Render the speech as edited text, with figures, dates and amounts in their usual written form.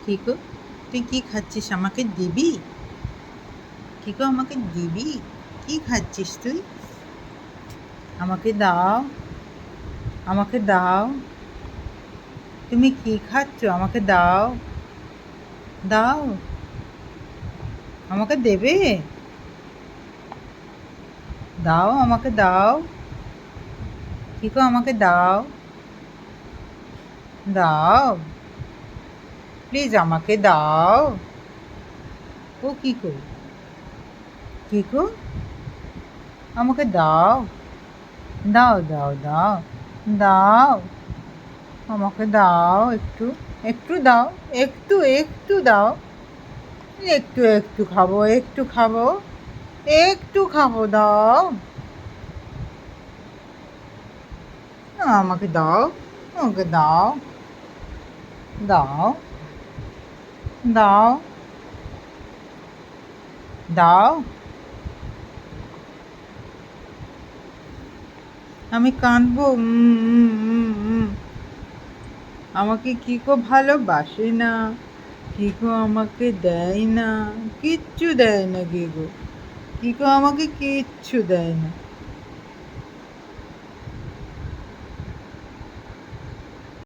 Kiko, তুই কি খাচ্ছিস? আমাকে দিবি? কিকো, আমাকে দিবি? কি খাচ্ছিস তুই? আমাকে দাও, আমাকে দাও। তুমি কি খাচ্ছ? আমাকে দাও, দাও। আমাকে দেবে? দাও, আমাকে দাও। কিকো, আমাকে দাও, দাও। প্লিজ আমাকে দাও। ও কিকো, কিকো, আমাকে দাও, দাও, দাও, দাও, দাও। আমাকে দাও, একটু, একটু দাও, একটু, একটু দাও। একটু, একটু খাবো, একটু খাবো, একটু খাবো, দাও। আমাকে দাও, আমাকে দাও, দাও, দাও, দাও। আমি কাঁদবো? আমাকে কিকো ভালোবাসে না, কিকো আমাকে দেয় না, কিচ্ছু দেয় না কিকো, কিকো আমাকে কিচ্ছু দেয় না।